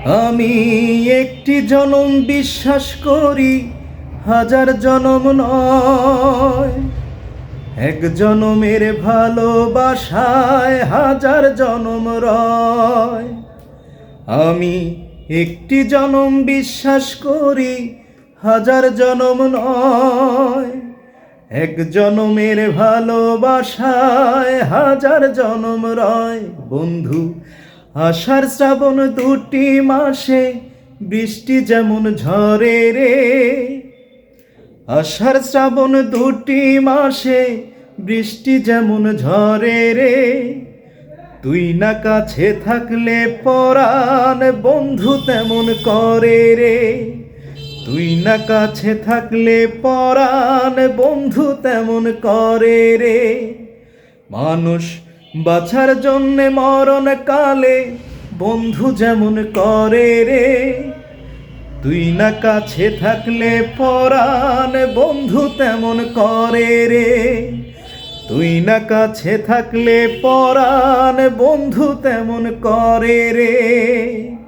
আমি একটি জনম বিশ্বাস করি, হাজার জনম নয়। এক জনমের ভালোবাসায় হাজার জনম রয়। আমি একটি জনম বিশ্বাস করি, হাজার জনম নয়। এক জনমের ভালোবাসায় হাজার জনম রয়। বন্ধু, আষাঢ় শ্রাবণ দুটি মাসে বৃষ্টি যেমন ঝরে রে। আষাঢ় শ্রাবণ দুটি মাসে বৃষ্টি যেমন ঝরে রে। তুই না কাছে থাকলে পরাণ বন্ধু তেমন করে রে। তুই না কাছে থাকলে পরাণ বন্ধু তেমন করে রে। মানুষ বাছার জন্যে মরণ কালে বন্ধু যেমন করে রে। তুই না কাছে থাকলে পরাণ বন্ধু তেমন করে রে। তুই না কাছে থাকলে পরাণ বন্ধু তেমন করে রে।